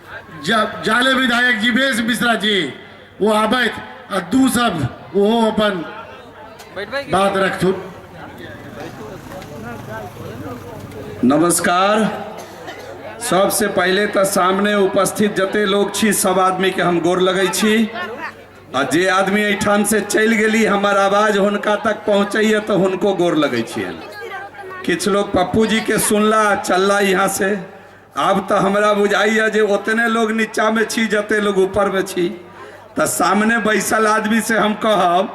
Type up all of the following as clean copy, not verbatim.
जब जाले विधायक जीवेश मिश्रा जी वो आबैत आ दू शब्द वो अपन बात रखथु। नमस्कार। सबसे पहले तो सामने उपस्थित जते लोग छी सब आदमी के हम गोर लगै छी आ जे आदमी एठाम से चल गेली हमार आवाज हुनका तक पहुँचैए तो हुनको गोर लगै छियन। किछ लोग पप्पू जी के सुनला चलला यहाँ से। अब तो हमरा बुझाइए जे उतने लोग नीचा में छी जते लोग ऊपर में छी। तो सामने बैसल आदमी से हम कहब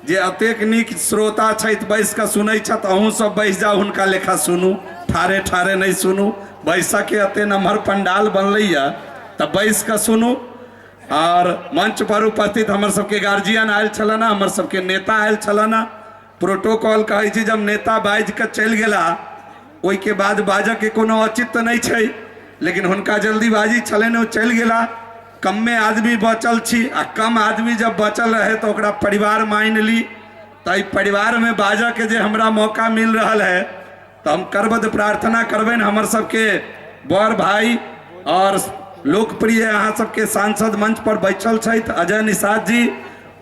जे अतेक नीक श्रोता छथि बैस के सुनै छथि अहूँ सब बैस जाओ हुनका लेखा सुनू, ठारे ठारे नहीं सुनू। बैसा के अते नम्हर पंडाल बनलैया तो बैस के सुनू। और मंच पर उपस्थित हमर सबके गार्जियन आयल छलना, हमर सबके नेता आयल छलना। प्रोटोकॉल कहै छी जब नेता बाज के चल गेला ओई के बाद बाजऽ के कोनो औचित्य नहीं छै, लेकिन हुनका जल्दीबाजी छलनि ओ चल गेला। कम में आदमी बचल छी आ कम आदमी जब बचल रहे तो ओकरा परिवार मान ली। तो परिवार में बाजऽ के जे हमरा मौका मिल रहा है तो हम करबद्ध प्रार्थना करबनि हमर सबके बड़ भाई और लोकप्रिय अहाँ सबके सांसद मंच पर बैठल छथि अजय निषाद जी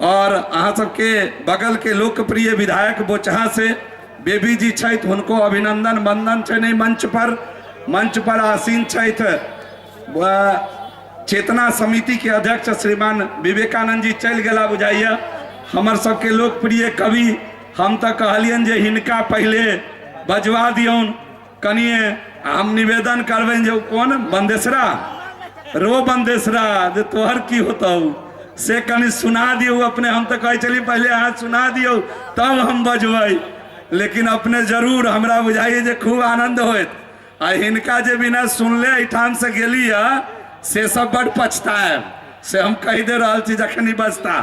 और अहाँ सबके बगल के लोकप्रिय विधायक बोचहा से बेबी जी छथि, हुनको अभिनंदन वंदन छै। नहीं मंच पर आसीन छथि चेतना समिति के अध्यक्ष श्रीमान विवेकानंद जी चल गेला बुझाइया। हमर सबके लोकप्रिय कवि हम तो कहलियन जे हिनका पहले बजवा दियौन कनिए। हम निवेदन करबनि जे कौन बंदेसरा रो बंदेसरा जे तोहर की होतौ से कनि सुना दियो अपने। हम तो कहे चली पहले अहाँ सुना दियो तब हम बजबै, लेकिन अपने जरूर हमरा बुझाइए जे खूब आनंद होत। आ हिनका जे बिना सुनले एठाम से गेली से सब बड़ पछताएब से हम कही दे रहा छी। जखनी बजता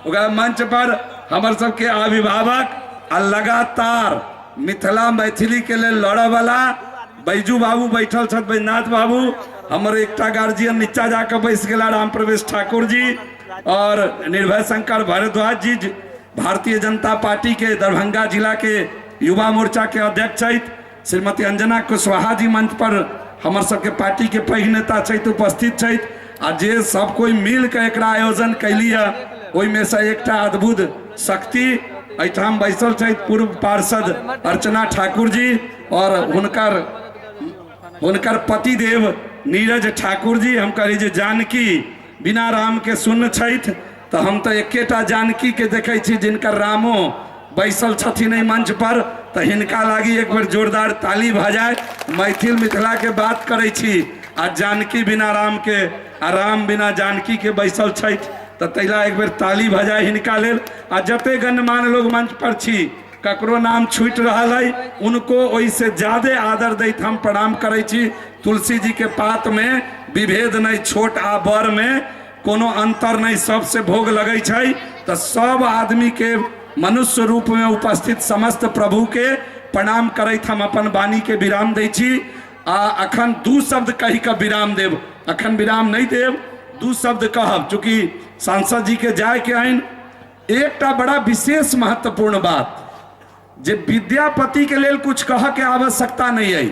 ओकरा मंच पर हमर सबके अभिभावक आ लगातार मिथिला मैथिली के लिए लड़े वाला बैजू बाबू बैठल छथि, बैजनाथ बाबू। हमर एकटा गार्जियन नीचा जाकर बैस गेला राम प्रवेश ठाकुर जी और निर्भय शंकर भारद्वाज जी भारतीय जनता पार्टी के दरभंगा जिला के युवा मोर्चा के अध्यक्ष छथि। श्रीमती अंजना कुशवाहा जी मंच पर हमर सबके पार्टी के पैघ नेता छथि उपस्थित छथि। आ जे सब कोई मिल के एकरा आयोजन कैली है ओहिमे से एकटा अद्भुत शक्ति एठाम बैसल छथि पूर्व पार्षद अर्चना ठाकुर जी और हुनकर पतिदेव नीरज ठाकुर जी। हम कही जे जानकी बिना राम के सुन छथि तो हम तो एकेटा जानकी के देखे छी जिनकर रामो बैसल छथिन मंच पर। तो हिनका लागी एक बार जोरदार ताली भ जाए। मैथिल मिथिला के बात करे छी आ जानकी बिना राम के आ राम बिना जानकी के बैसल छथि तो तैला एक बार ताली भ जाए हिनका लेल। आ जते गणमान्य लोग मंच पर छी ककरो नाम छूट रहा है उनको ओइसे ज्यादा आदर दैत हम प्रणाम करे छी। तुलसी जी के पात में विभेद नहीं, छोट आ बड़ में कोनो अंतर नहीं, सबसे भोग लगे छै। तो सब आदमी के मनुष्य रूप में उपस्थित समस्त प्रभु के प्रणाम करैत हम अपन वाणी के विराम दै छी। आ अखन दू शब्द कही के विराम देव, अखन विराम नहीं देव, दू शब्द कहब चूँकि सांसद जी के जाय के आइन। एकटा बड़ा विशेष महत्वपूर्ण बात जे विद्यापति के लेल कुछ कह के आवश्यकता नहीं है।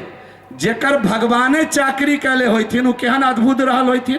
जेकर भगवाने चाकरी कैले होथिन वो केहन अद्भुत रहल होथिन,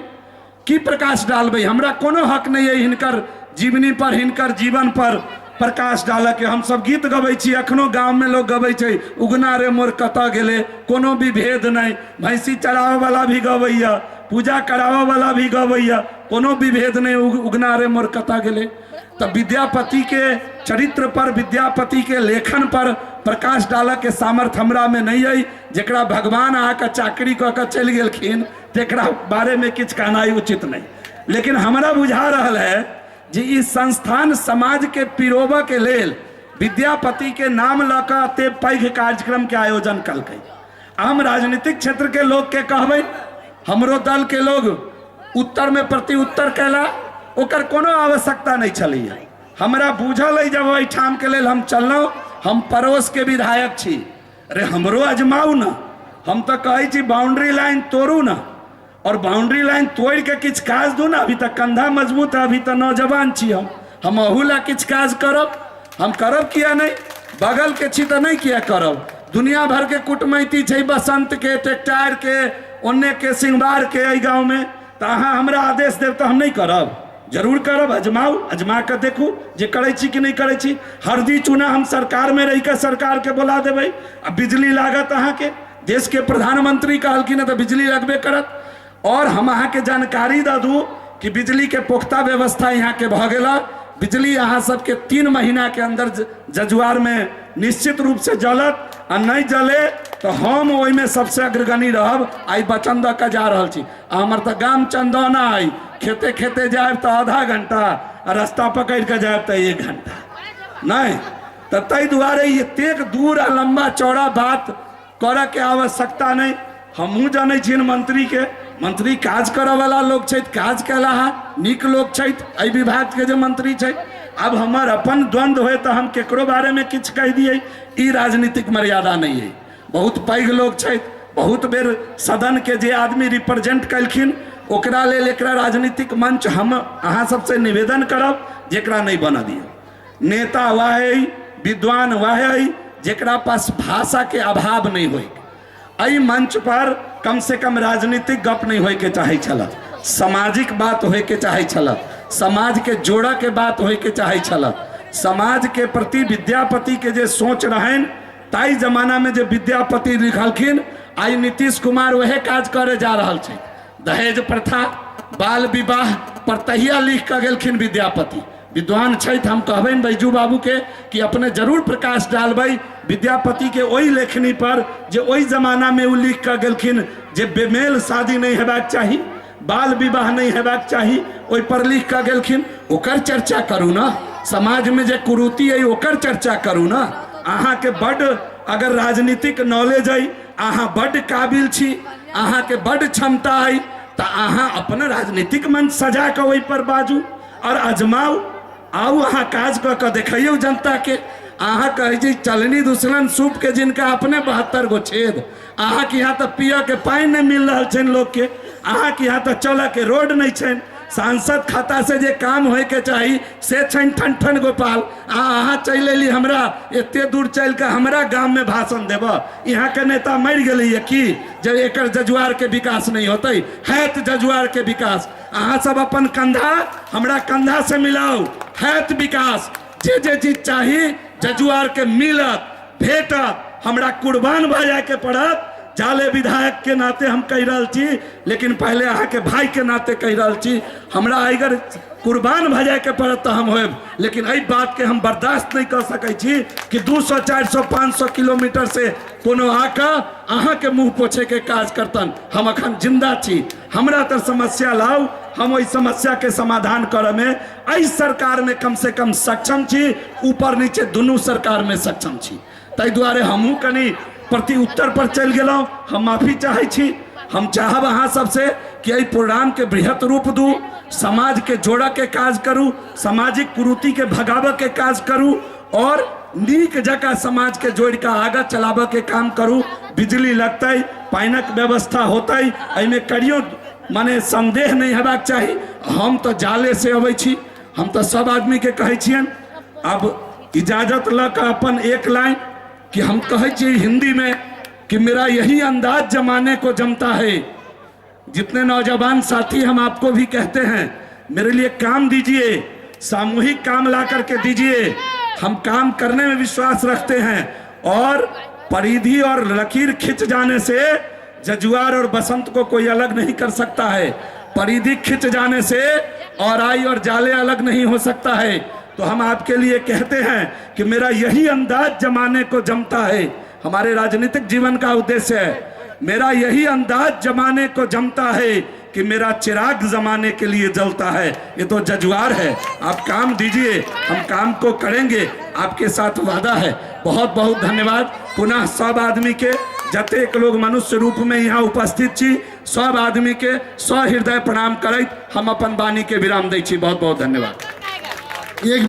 की प्रकाश डालबै। हमरा कोनो हक नहीं है हिनकर जीवनी पर हिनकर जीवन पर प्रकाश डाल के। हम सब गीत गबै छी, अखनो गांव में लोग गबै छै उगना रे मोर कतऽ गेले, कोनो भी भेद नहीं। भैंसी चरावे वाला भी गवैया, पूजा करावे वाला भी गवैया, कोनो भी भेद नहीं, उगना रे मोर कतऽ गेले। तो विद्यापति के चरित्र पर विद्यापति के लेखन पर प्रकाश डाल के सामर्थ्य हमरा में नहीं है। जरा भगवान आके चाकरी कऽ के चल गेलखिन तेकरा बारे में किछ कहनाई उचित नहीं। लेकिन हमरा बुझा रहा है जे इस संस्थान समाज के पिरोबा के लेल विद्यापति के नाम लऽ कऽ पैघ कार्यक्रम के आयोजन कलकै। हम राजनीतिक क्षेत्र के लोग के कहबै, हमरो दल के लोग उत्तर में प्रति उत्तर कैला, ओकर कोनो आवश्यकता नहीं छलैया। हमरा बुझल है जब एहिठाम के लेल हम चललहुँ, हम पड़ोस के विधायक छी, अरे हमरो अजमाऊ ना। हम तो कहै छी बाउंड्री लाइन तोड़ू ना, और बाउंड्री लाइन तोड़ के किछ काज दू ना। अभी तक कंधा मजबूत है, अभी तो नौजवान छी हम अहू ला किछ काज करब। हम करब किया नहीं, बगल के छी तो नहीं किया करब। दुनिया भर के कुटमैती छै, बसंत के, टेक्टार के, ओन्ने के, सिंहबार के, गाँव में तो अहाँ हमरा आदेश देव तो हम नहीं करब, जरूर करब। अजमाऊ, अजमा के देखू जे करै छी कि नहीं करै छी। हरदी चूना हम सरकार में रही के सरकार के बोला देबै। अब बिजली लागत अहाँ के देश के प्रधानमंत्री कहलखिन तो बिजली लगबे करत। और हम अहाँ के जानकारी दे दू कि बिजली के पुख्ता व्यवस्था यहाँ के भ गेला। बिजली अहाँ सबके 3 महीना के अंदर जजुआर में निश्चित रूप से जलत, आ नहीं जले तो हम ओहिमे सबसे अग्रगणी रहब। आई वचन द के जा रहल छी। हमर तो गाम चंदौना आई, खेते खेते जाए तो आधा घंटा, आ रास्ता पकड़ के जाए तो 1 घंटा नहीं। तो तै दुआरे एतेक दूर आ लंबा चौड़ा बात करे के आवश्यकता नहीं। हमहूँ जानै छी मंत्री के, मंत्री काज करे वाला लोग छै, काज केला नीक लोग छै एहि विभाग के जो मंत्री छै। अब हमार अपन द्वंद्व हुए तो हम केकरो बारे में किछ कह दिए, ई राजनीतिक मर्यादा नहीं है। बहुत पैघ लोग छै, बहुत बेर सदन के जे आदमी रिप्रेजेंट कलखिन ओकरा लेल एकरा राजनीतिक मंच हम अहाँ सबसे निवेदन करब जेकरा नहीं बना दिए। नेता वह है, विद्वान वह है जेकरा पास भाषा के अभाव नहीं होए। एहि मंच पर कम से कम राजनीतिक गप नहीं होए के चाहे छल, सामाजिक बात होए के चाहे छल, समाज के जोड़ा के बात होए के चाहे छल। समाज के प्रति विद्यापति के जे सोच रहन, ताई जमाना में जो विद्यापति लिखलखिन, आई नीतीश कुमार वह काज करे जा रहल छै। दहेज प्रथा, बाल विवाह पर तहिया लिख के गेलखिन विद्यापति। विद्वान छै, हम कहबन बैजू बाबू के कि अपने जरूर प्रकाश डालबै विद्यापति के ओई लेखनी पर जे ओई जमाना में वो लिख के गेलखिन जे बेमेल शादी नहीं हेबाक चाही, बाल विवाह नहीं हेबाक चाही, ओई पर लिख के गेलखिन। ओकर चर्चा करू ना, समाज में जे कुरीति है ओकर चर्चा करू ना। अहाँ के बड़ अगर राजनीतिक नॉलेज है, अहाँ बड़ काबिल छी, अहाँ के बड़ क्षमता है, तो अहाँ अपन राजनीतिक मंच सजा के ओई पर बाजू और अजमाऊ। आउ अहाँ काज कऽ के देखियो जनता के। अहाँ कहे जी चलनी दुसलन सूप के जिनका अपने 72 गो छेद। अहाँ के यहाँ तो पिय के पानी नहीं मिल रहा है लोग के, अहाँ के यहाँ तो चल के रोड नहीं है। सांसद खाता से जे काम होए के चाहिए से छन ठन ठन गोपाल। अहाँ चल एली हमरा एते दूर चल के हमरा गांव में भाषण देव। यहाँ के नेता मर गए कि जब एक जजुआर के विकास नहीं होते है तो जजुआर के विकास। अहाँ सब अपन कंधा हमरा कंधा से मिलाओ, है तो विकास जे चीज चाहिए जजुआर के मिलत भेटत। हमरा कुर्बान भ जाए के पड़त। जाले विधायक के नाते हम कह रहा छी, लेकिन पहले अहाँ के भाई के नाते कह रहा छी। हमरा अगर कुर्बान भ जाए के पड़त तो हम होब, लेकिन एहि बात के हम बर्दाश्त नहीं कर सकै छी कि 200 400 500 किलोमीटर से कोनो आका अहाँ के मुंह पोछे के काज करतन। हम अखन जिंदा छी, हमरा तर समस्या लाओ, हम ओहि समस्या के समाधान करे में एहि सरकार में कम से कम सक्षम छी, ऊपर नीचे दुनू सरकार में सक्षम छी। ताहि दुआरे हमहूँ कनी प्रति उत्तर पर चल गेलौं। हम माफी चाहे छी। हम चाहब अहाँ सबसे कि एहि प्रोग्राम के बृहत रूप दू, समाज के जोड़ा के काज करूँ, सामाजिक कुरीति के भगावे के काज करूँ और नीक जगह समाज के जोड़ के आगे चलावे के काम करूँ। बिजली लगते, पानिक व्यवस्था होते, एहिमे करियो माने संदेह नहीं हेबाक चाही। हम तो जाले से अबै छी, हम तो सब आदमी के कहै छियन। अब इजाजत ल के अपन एक लाइन कि हम कहे छी हिंदी में कि मेरा यही अंदाज जमाने को जमता है। जितने नौजवान साथी हम आपको भी कहते हैं, मेरे लिए काम दीजिए, सामूहिक काम ला करके दीजिए। हम काम करने में विश्वास रखते हैं और परिधि और लकीर खिंच जाने से जजुआर और बसंत को कोई अलग नहीं कर सकता है। परिधि खिंच जाने से और आई और जाले अलग नहीं हो सकता है। तो हम आपके लिए कहते हैं कि मेरा यही अंदाज जमाने को जमता है। हमारे राजनीतिक जीवन का उद्देश्य है, मेरा यही अंदाज जमाने को जमता है कि मेरा चिराग जमाने के लिए जलता है। ये तो जजुआर है। आप काम दीजिए, हम काम को करेंगे, आपके साथ वादा है। बहुत बहुत धन्यवाद। पुनः सब आदमी के जतेक लोग मनुष्य रूप में यहाँ उपस्थित छी, सब आदमी के सहृदय प्रणाम करैत हम अपन वाणी के विराम दै छी। बहुत बहुत धन्यवाद।